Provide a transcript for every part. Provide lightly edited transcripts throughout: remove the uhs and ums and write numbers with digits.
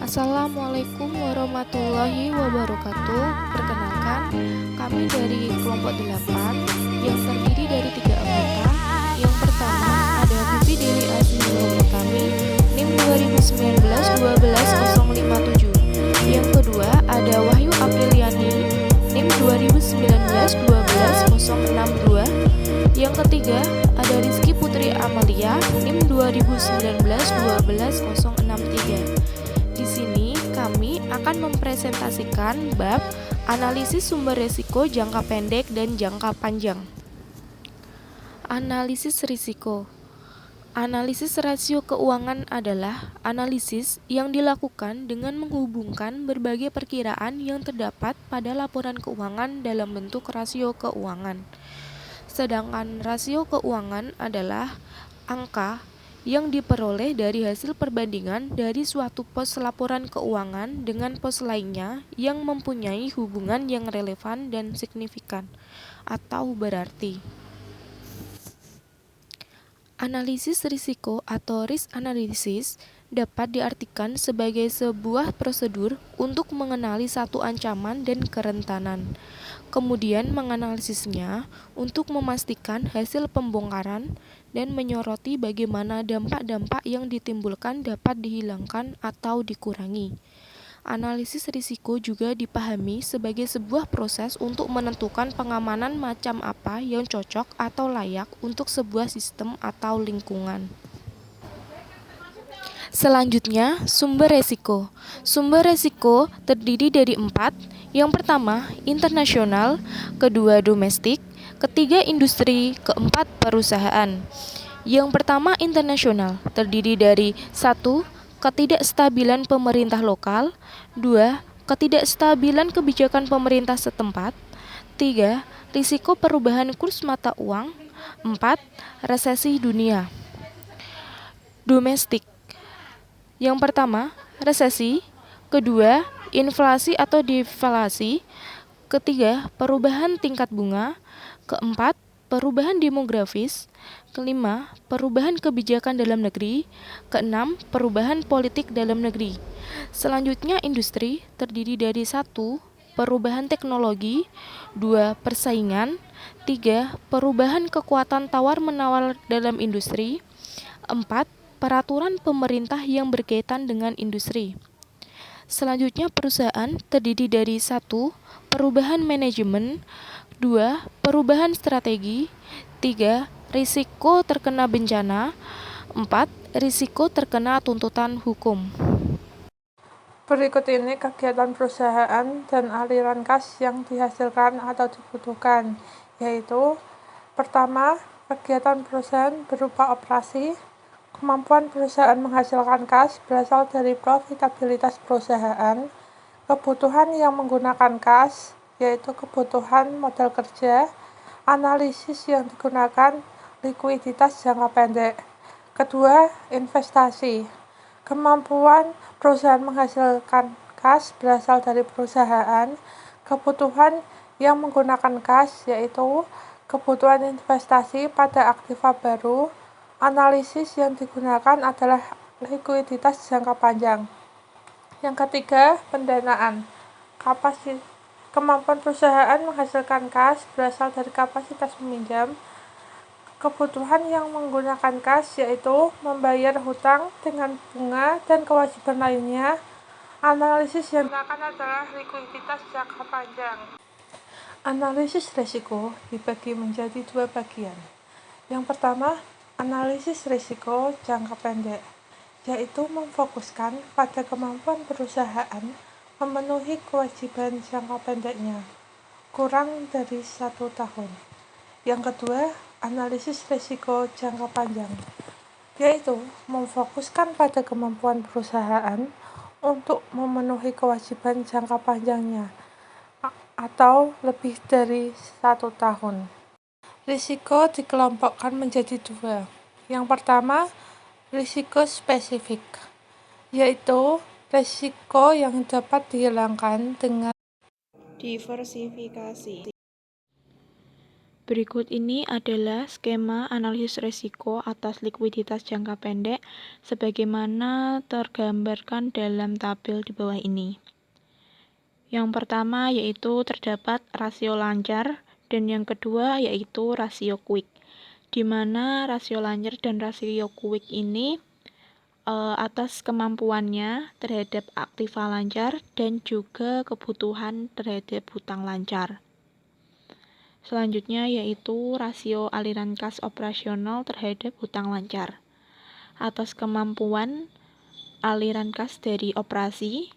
Assalamualaikum warahmatullahi wabarakatuh. Perkenalkan, kami dari kelompok 8 yang terdiri dari 3 anggota. Yang pertama ada Bibi Deli Azmiul Utami, NIM 2019-12057. Yang kedua ada Wahyu Apriliani, NIM 2019-12062. Yang ketiga ada Rizky Putri Amalia, NIM 2019-12063. Di sini kami akan mempresentasikan bab analisis sumber risiko jangka pendek dan jangka panjang. Analisis risiko. Analisis rasio keuangan adalah analisis yang dilakukan dengan menghubungkan berbagai perkiraan yang terdapat pada laporan keuangan dalam bentuk rasio keuangan. Sedangkan rasio keuangan adalah angka yang diperoleh dari hasil perbandingan dari suatu pos laporan keuangan dengan pos lainnya yang mempunyai hubungan yang relevan dan signifikan atau berarti. Analisis risiko atau risk analysis dapat diartikan sebagai sebuah prosedur untuk mengenali satu ancaman dan kerentanan, kemudian menganalisisnya untuk memastikan hasil pembongkaran dan menyoroti bagaimana dampak-dampak yang ditimbulkan dapat dihilangkan atau dikurangi. Analisis risiko juga dipahami sebagai sebuah proses untuk menentukan pengamanan macam apa yang cocok atau layak untuk sebuah sistem atau lingkungan. Selanjutnya, sumber resiko. Sumber resiko terdiri dari 4. Yang pertama, internasional, kedua domestik, ketiga industri, keempat perusahaan. Yang pertama, internasional, terdiri dari 1. Ketidakstabilan pemerintah lokal, 2. Ketidakstabilan kebijakan pemerintah setempat, 3. Risiko perubahan kurs mata uang, 4. Resesi dunia. Domestik. Yang pertama, resesi, kedua, inflasi atau deflasi, ketiga, perubahan tingkat bunga, keempat, perubahan demografis, kelima, perubahan kebijakan dalam negeri, keenam, perubahan politik dalam negeri. Selanjutnya, industri terdiri dari 1. Perubahan teknologi, 2. Persaingan, 3. Perubahan kekuatan tawar-menawar dalam industri, 4. Peraturan pemerintah yang berkaitan dengan industri. Selanjutnya perusahaan terdiri dari 1. Perubahan manajemen, 2. Perubahan strategi, 3. Risiko terkena bencana, 4. Risiko terkena tuntutan hukum. Berikut ini kegiatan perusahaan dan aliran kas yang dihasilkan atau dibutuhkan, yaitu pertama, kegiatan perusahaan berupa operasi. Kemampuan perusahaan menghasilkan kas berasal dari profitabilitas perusahaan. Kebutuhan yang menggunakan kas, yaitu kebutuhan modal kerja. Analisis yang digunakan, likuiditas jangka pendek. Kedua, investasi. Kemampuan perusahaan menghasilkan kas berasal dari perusahaan. Kebutuhan yang menggunakan kas, yaitu kebutuhan investasi pada aktiva baru. Analisis yang digunakan adalah likuiditas jangka panjang. Yang ketiga, pendanaan. Kemampuan perusahaan menghasilkan kas berasal dari kapasitas meminjam. Kebutuhan yang menggunakan kas yaitu membayar hutang dengan bunga dan kewajiban lainnya. Analisis yang digunakan adalah likuiditas jangka panjang. Analisis risiko dibagi menjadi 2 bagian. Yang pertama, analisis risiko jangka pendek, yaitu memfokuskan pada kemampuan perusahaan memenuhi kewajiban jangka pendeknya, kurang dari 1 tahun. Yang kedua, analisis risiko jangka panjang, yaitu memfokuskan pada kemampuan perusahaan untuk memenuhi kewajiban jangka panjangnya, atau lebih dari 1 tahun. Risiko dikelompokkan menjadi 2. Yang pertama, risiko spesifik, yaitu risiko yang dapat dihilangkan dengan Diversifikasi. Berikut ini adalah skema analisis risiko atas likuiditas jangka pendek sebagaimana tergambarkan dalam tabel di bawah ini. Yang pertama yaitu terdapat rasio lancar dan yang kedua yaitu rasio quick, di mana rasio lancar dan rasio quick ini atas kemampuannya terhadap aktiva lancar dan juga kebutuhan terhadap hutang lancar. Selanjutnya yaitu rasio aliran kas operasional terhadap hutang lancar atas kemampuan aliran kas dari operasi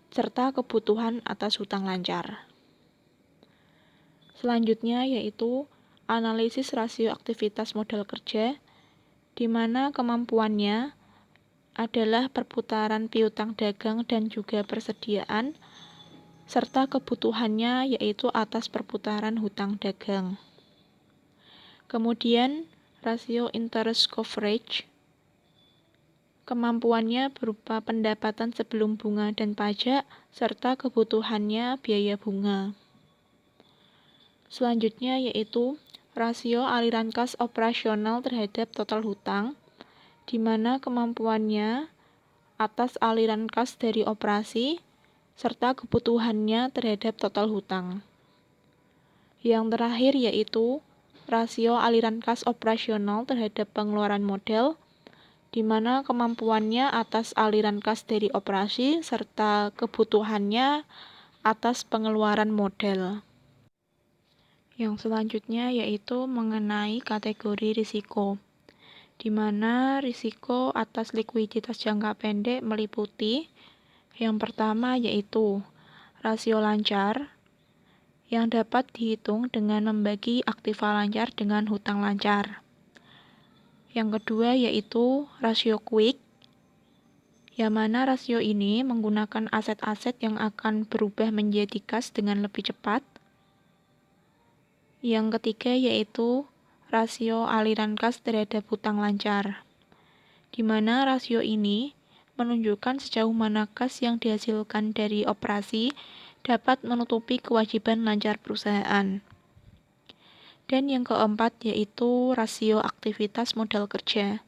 serta kebutuhan atas hutang lancar. Selanjutnya yaitu analisis rasio aktivitas modal kerja, di mana kemampuannya adalah perputaran piutang dagang dan juga persediaan, serta kebutuhannya yaitu atas perputaran hutang dagang. Kemudian rasio interest coverage, kemampuannya berupa pendapatan sebelum bunga dan pajak, serta kebutuhannya biaya bunga. Selanjutnya yaitu rasio aliran kas operasional terhadap total hutang, di mana kemampuannya atas aliran kas dari operasi, serta kebutuhannya terhadap total hutang. Yang terakhir yaitu rasio aliran kas operasional terhadap pengeluaran modal, di mana kemampuannya atas aliran kas dari operasi serta kebutuhannya atas pengeluaran modal. Yang selanjutnya yaitu mengenai kategori risiko, di mana risiko atas likuiditas jangka pendek meliputi yang pertama yaitu rasio lancar, yang dapat dihitung dengan membagi aktiva lancar dengan hutang lancar. Yang kedua yaitu rasio quick, yang mana rasio ini menggunakan aset-aset yang akan berubah menjadi kas dengan lebih cepat. Yang ketiga yaitu rasio aliran kas terhadap hutang lancar, di mana rasio ini menunjukkan sejauh mana kas yang dihasilkan dari operasi dapat menutupi kewajiban lancar perusahaan. Dan yang keempat yaitu rasio aktivitas modal kerja,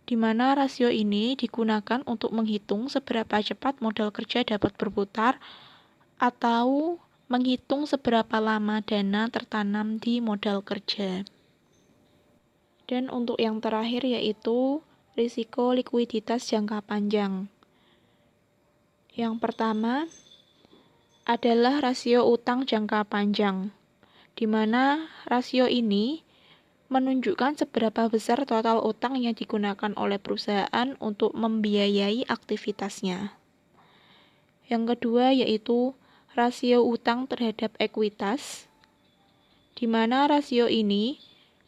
di mana rasio ini digunakan untuk menghitung seberapa cepat modal kerja dapat berputar atau menghitung seberapa lama dana tertanam di modal kerja. Dan untuk yang terakhir yaitu risiko likuiditas jangka panjang. Yang pertama adalah rasio utang jangka panjang, di mana rasio ini menunjukkan seberapa besar total utang yang digunakan oleh perusahaan untuk membiayai aktivitasnya. Yang kedua yaitu rasio utang terhadap ekuitas, di mana rasio ini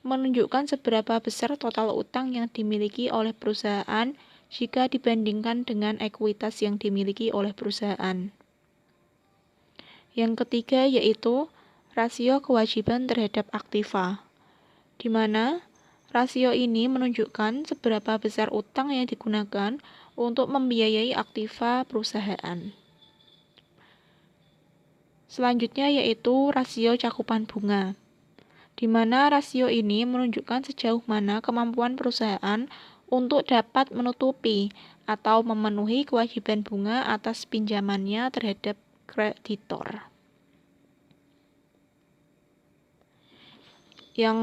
menunjukkan seberapa besar total utang yang dimiliki oleh perusahaan jika dibandingkan dengan ekuitas yang dimiliki oleh perusahaan. Yang ketiga yaitu rasio kewajiban terhadap aktiva, di mana rasio ini menunjukkan seberapa besar utang yang digunakan untuk membiayai aktiva perusahaan. Selanjutnya yaitu rasio cakupan bunga, di mana rasio ini menunjukkan sejauh mana kemampuan perusahaan untuk dapat menutupi atau memenuhi kewajiban bunga atas pinjamannya terhadap kreditor. Yang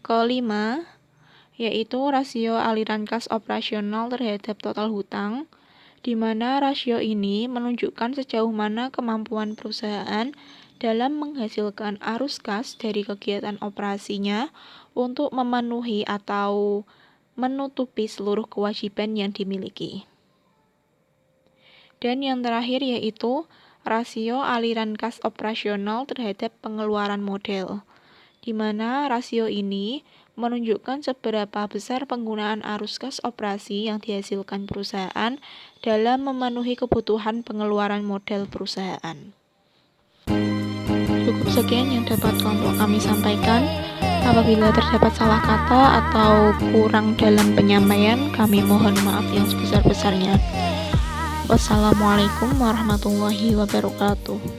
kelima yaitu rasio aliran kas operasional terhadap total hutang, di mana rasio ini menunjukkan sejauh mana kemampuan perusahaan dalam menghasilkan arus kas dari kegiatan operasinya untuk memenuhi atau menutupi seluruh kewajiban yang dimiliki. Dan yang terakhir yaitu rasio aliran kas operasional terhadap pengeluaran modal, di mana rasio ini menunjukkan seberapa besar penggunaan arus kas operasi yang dihasilkan perusahaan dalam memenuhi kebutuhan pengeluaran modal perusahaan. Cukup sekian yang dapat kelompok kami sampaikan. Apabila terdapat salah kata atau kurang dalam penyampaian, kami mohon maaf yang sebesar-besarnya. Wassalamualaikum warahmatullahi wabarakatuh.